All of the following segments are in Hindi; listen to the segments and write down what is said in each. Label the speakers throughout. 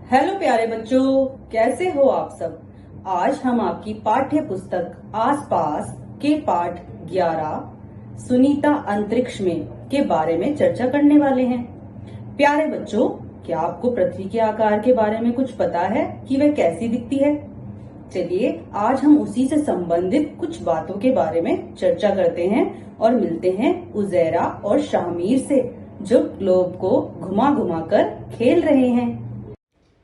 Speaker 1: हेलो प्यारे बच्चों, कैसे हो आप सब। आज हम आपकी पाठ्य पुस्तक आसपास के पाठ 11 सुनीता अंतरिक्ष में के बारे में चर्चा करने वाले हैं। प्यारे बच्चों, क्या आपको पृथ्वी के आकार के बारे में कुछ पता है कि वह कैसी दिखती है? चलिए आज हम उसी से संबंधित कुछ बातों के बारे में चर्चा करते हैं और मिलते हैं उज़ैरा और शाहमीर से, जो ग्लोब को घुमा घुमा कर खेल रहे हैं।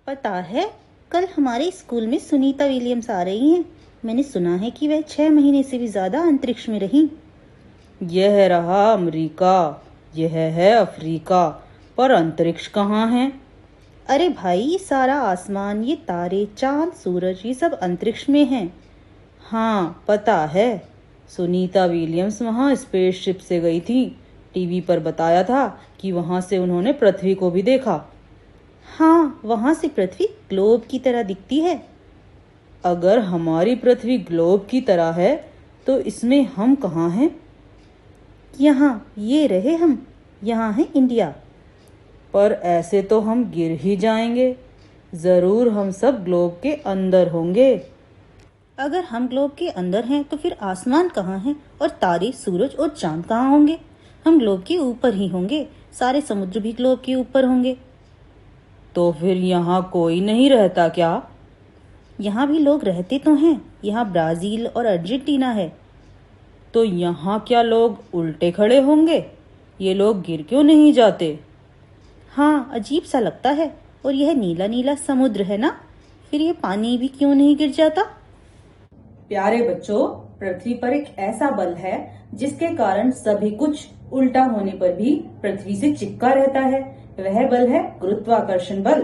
Speaker 2: पता है, कल हमारे स्कूल में सुनीता विलियम्स आ रही हैं। मैंने सुना है कि वह 6 महीने से भी ज्यादा अंतरिक्ष में रही।
Speaker 3: यह रहा अमेरिका, यह है अफ्रीका, पर अंतरिक्ष कहाँ है?
Speaker 2: अरे भाई, ये सारा आसमान, ये तारे, चांद, सूरज, ये सब अंतरिक्ष में हैं।
Speaker 3: हाँ पता है, सुनीता विलियम्स वहाँ स्पेसशिप से गई थी। टीवी पर बताया था कि वहाँ से उन्होंने पृथ्वी को भी देखा।
Speaker 2: हाँ, वहां से पृथ्वी ग्लोब की तरह दिखती है।
Speaker 3: अगर हमारी पृथ्वी ग्लोब की तरह है तो इसमें हम कहाँ हैं?
Speaker 2: यहाँ ये रहे हम, यहाँ है इंडिया।
Speaker 3: पर ऐसे तो हम गिर ही जाएंगे। जरूर हम सब ग्लोब के अंदर होंगे।
Speaker 2: अगर हम ग्लोब के अंदर हैं तो फिर आसमान कहाँ है और तारे, सूरज और चांद कहाँ होंगे? हम ग्लोब के ऊपर ही होंगे। सारे समुद्र भी ग्लोब के ऊपर होंगे।
Speaker 3: तो फिर यहाँ कोई नहीं रहता क्या?
Speaker 2: यहाँ भी लोग रहते तो हैं। यहाँ ब्राजील और अर्जेंटीना है।
Speaker 3: तो यहाँ क्या लोग उल्टे खड़े होंगे? ये लोग गिर क्यों नहीं जाते?
Speaker 2: हाँ, अजीब सा लगता है। और यह नीला नीला समुद्र है ना, फिर ये पानी भी क्यों नहीं गिर जाता?
Speaker 1: प्यारे बच्चों, पृथ्वी पर एक ऐसा बल है जिसके कारण सभी कुछ उल्टा होने पर भी पृथ्वी से चिपका रहता है। वह बल है गुरुत्वाकर्षण बल।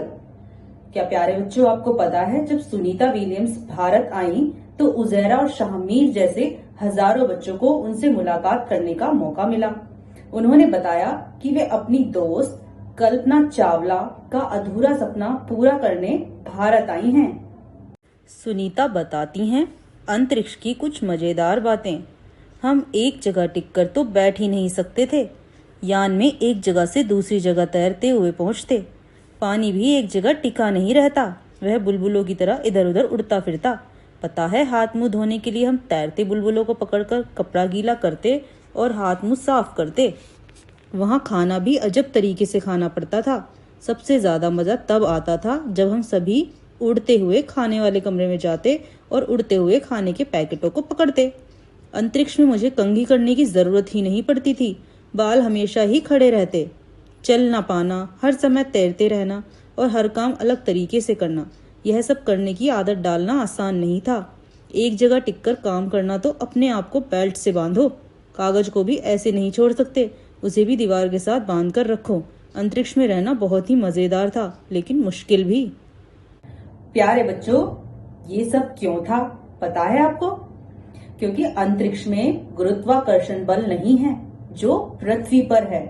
Speaker 1: क्या प्यारे बच्चों, आपको पता है जब सुनीता विलियम्स भारत आई तो उज़ैरा और शाहमीर जैसे हजारों बच्चों को उनसे मुलाकात करने का मौका मिला। उन्होंने बताया कि वे अपनी दोस्त कल्पना चावला का अधूरा सपना पूरा करने भारत आई हैं।
Speaker 3: सुनीता बताती हैं अंतरिक्ष की कुछ मजेदार बातें। हम एक जगह टिककर तो बैठ ही नहीं सकते थे। यान में एक जगह से दूसरी जगह तैरते हुए पहुंचते। पानी भी एक जगह टिका नहीं रहता, वह बुलबुलों की तरह इधर उधर उड़ता फिरता। पता है, हाथ मुंह धोने के लिए हम तैरते बुलबुलों को पकड़कर कपड़ा गीला करते और हाथ मुंह साफ करते। वहाँ खाना भी अजब तरीके से खाना पड़ता था। सबसे ज्यादा मजा तब आता था जब हम सभी उड़ते हुए खाने वाले कमरे में जाते और उड़ते हुए खाने के पैकेटों को पकड़ते। अंतरिक्ष में मुझे कंघी करने की जरूरत ही नहीं पड़ती थी। बाल हमेशा ही खड़े रहते। चल ना पाना, हर समय तैरते रहना और हर काम अलग तरीके से करना, यह सब करने की आदत डालना आसान नहीं था। एक जगह टिककर काम करना तो अपने आप को बेल्ट से बांधो। कागज को भी ऐसे नहीं छोड़ सकते, उसे भी दीवार के साथ बांध कर रखो। अंतरिक्ष में रहना बहुत ही मजेदार था, लेकिन मुश्किल भी।
Speaker 1: प्यारे बच्चों, ये सब क्यों था पता है आपको? क्योंकि अंतरिक्ष में गुरुत्वाकर्षण बल नहीं है जो पृथ्वी पर है।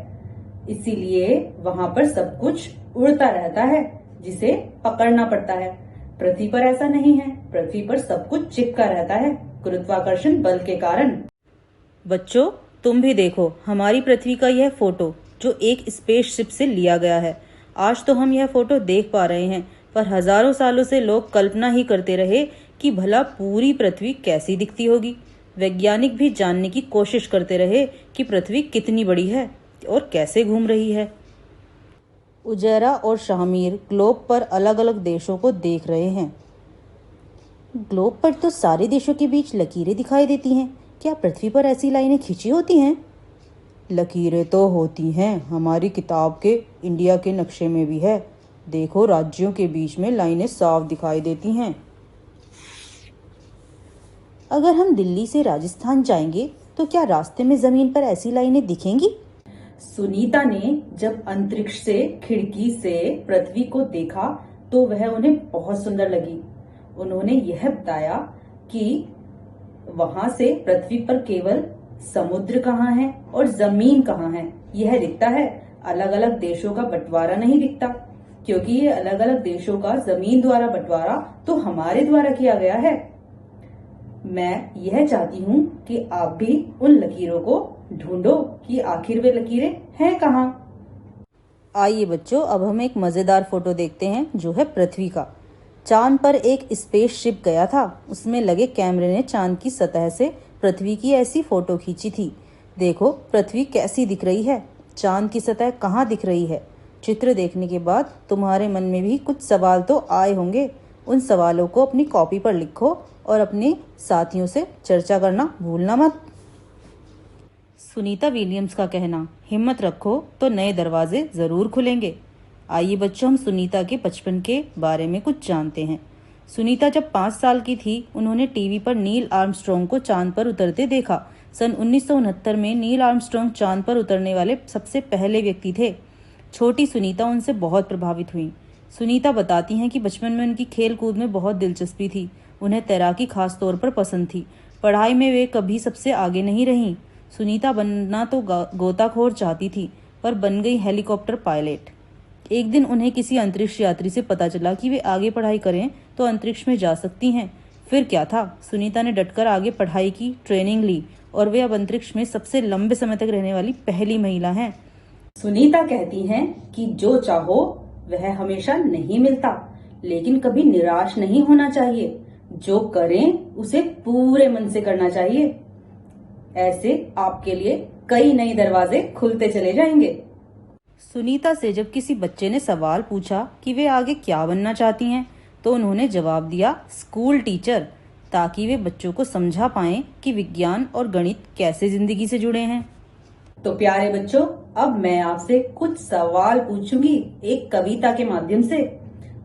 Speaker 1: इसीलिए वहां पर सब कुछ उड़ता रहता है जिसे पकड़ना पड़ता है। पृथ्वी पर ऐसा नहीं है। पृथ्वी पर सब कुछ चिपका रहता है गुरुत्वाकर्षण बल के कारण।
Speaker 3: बच्चों, तुम भी देखो हमारी पृथ्वी का यह फोटो जो एक स्पेसशिप से लिया गया है। आज तो हम यह फोटो देख पा रहे हैं, पर हजारों सालों से लोग कल्पना ही करते रहे कि भला पूरी पृथ्वी कैसी दिखती होगी। वैज्ञानिक भी जानने की कोशिश करते रहे कि पृथ्वी कितनी बड़ी है और कैसे घूम रही है। उज़ैरा और शाहमीर ग्लोब पर अलग अलग देशों को देख रहे हैं।
Speaker 2: ग्लोब पर तो सारे देशों के बीच लकीरें दिखाई देती हैं। क्या पृथ्वी पर ऐसी लाइनें खींची होती हैं?
Speaker 3: लकीरें तो होती हैं, हमारी किताब के इंडिया के नक्शे में भी है। देखो, राज्यों के बीच में लाइनें साफ दिखाई देती हैं।
Speaker 2: अगर हम दिल्ली से राजस्थान जाएंगे तो क्या रास्ते में जमीन पर ऐसी लाइनें दिखेंगी?
Speaker 1: सुनीता ने जब अंतरिक्ष से खिड़की से पृथ्वी को देखा तो वह उन्हें बहुत सुंदर लगी। उन्होंने यह बताया कि वहां से पृथ्वी पर केवल समुद्र कहाँ है और जमीन कहाँ है यह दिखता है। अलग अलग देशों का बंटवारा नहीं दिखता, क्योंकि ये अलग अलग देशों का जमीन द्वारा बंटवारा तो हमारे द्वारा किया गया है। मैं यह चाहती हूँ कि आप भी उन लकीरों को ढूंढो कि आखिर वे लकीरें हैं कहाँ।
Speaker 3: आइए बच्चों, अब हम एक मजेदार फोटो देखते हैं जो है पृथ्वी का। चांद पर एक स्पेसशिप गया था। उसमें लगे कैमरे ने चांद की सतह से पृथ्वी की ऐसी फोटो खींची थी। देखो पृथ्वी कैसी दिख रही है, चांद की सतह कहाँ दिख रही है। चित्र देखने के बाद तुम्हारे मन में भी कुछ सवाल तो आए होंगे। उन सवालों को अपनी कॉपी पर लिखो और अपने साथियों से चर्चा करना भूलना मत। सुनीता विलियम्स का कहना, हिम्मत रखो तो नए दरवाजे जरूर खुलेंगे। आइए बच्चों, हम सुनीता के बचपन के बारे में कुछ जानते हैं। सुनीता जब 5 साल की थी, उन्होंने टीवी पर नील आर्मस्ट्रॉन्ग को चांद पर उतरते देखा। सन 1969 में नील आर्मस्ट्रॉन्ग चांद पर उतरने वाले सबसे पहले व्यक्ति थे। छोटी सुनीता उनसे बहुत प्रभावित हुई। सुनीता बताती हैं कि बचपन में उनकी खेल कूद में बहुत दिलचस्पी थी। उन्हें तैराकी खास तौर पर पसंद थी। पढ़ाई में वे कभी सबसे आगे नहीं रहीं। सुनीता बनना तो गोताखोर चाहती थी, पर बन गई हेलीकॉप्टर पायलट। एक दिन उन्हें किसी अंतरिक्ष यात्री से पता चला कि वे आगे पढ़ाई करें तो अंतरिक्ष में जा सकती हैं। फिर क्या था, सुनीता ने डटकर आगे पढ़ाई की, ट्रेनिंग ली और वे अब अंतरिक्ष में सबसे लंबे समय तक रहने वाली पहली महिला हैं।
Speaker 1: सुनीता कहती हैं कि जो चाहो वह हमेशा नहीं मिलता, लेकिन कभी निराश नहीं होना चाहिए। जो करें उसे पूरे मन से करना चाहिए। ऐसे आपके लिए कई नए दरवाजे खुलते चले जाएंगे।
Speaker 3: सुनीता से जब किसी बच्चे ने सवाल पूछा कि वे आगे क्या बनना चाहती हैं, तो उन्होंने जवाब दिया स्कूल टीचर, ताकि वे बच्चों को समझा पाएं कि विज्ञान और गणित कैसे जिंदगी से जुड़े हैं।
Speaker 1: तो प्यारे बच्चों, अब मैं आपसे कुछ सवाल पूछूंगी एक कविता के माध्यम से।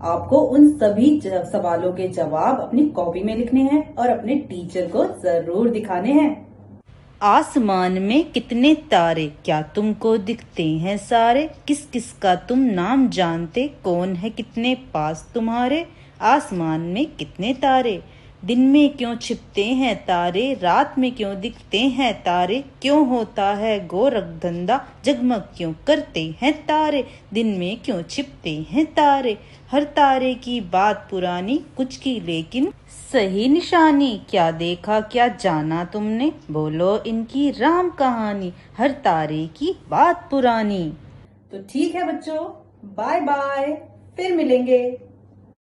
Speaker 1: आपको उन सभी सवालों के जवाब अपनी कॉपी में लिखने हैं और अपने टीचर को जरूर दिखाने हैं।
Speaker 3: आसमान में कितने तारे, क्या तुमको दिखते हैं सारे? किस किस का तुम नाम जानते, कौन है कितने पास तुम्हारे? आसमान में कितने तारे, दिन में क्यों छिपते हैं तारे, रात में क्यों दिखते हैं तारे? क्यों होता है गोरख धंधा, जगमग क्यों करते हैं तारे? दिन में क्यों छिपते हैं तारे, हर तारे की बात पुरानी, कुछ की लेकिन सही निशानी। क्या देखा क्या जाना तुमने, बोलो इनकी राम कहानी, हर तारे की बात पुरानी।
Speaker 1: तो ठीक है बच्चों, बाय बाय, फिर मिलेंगे।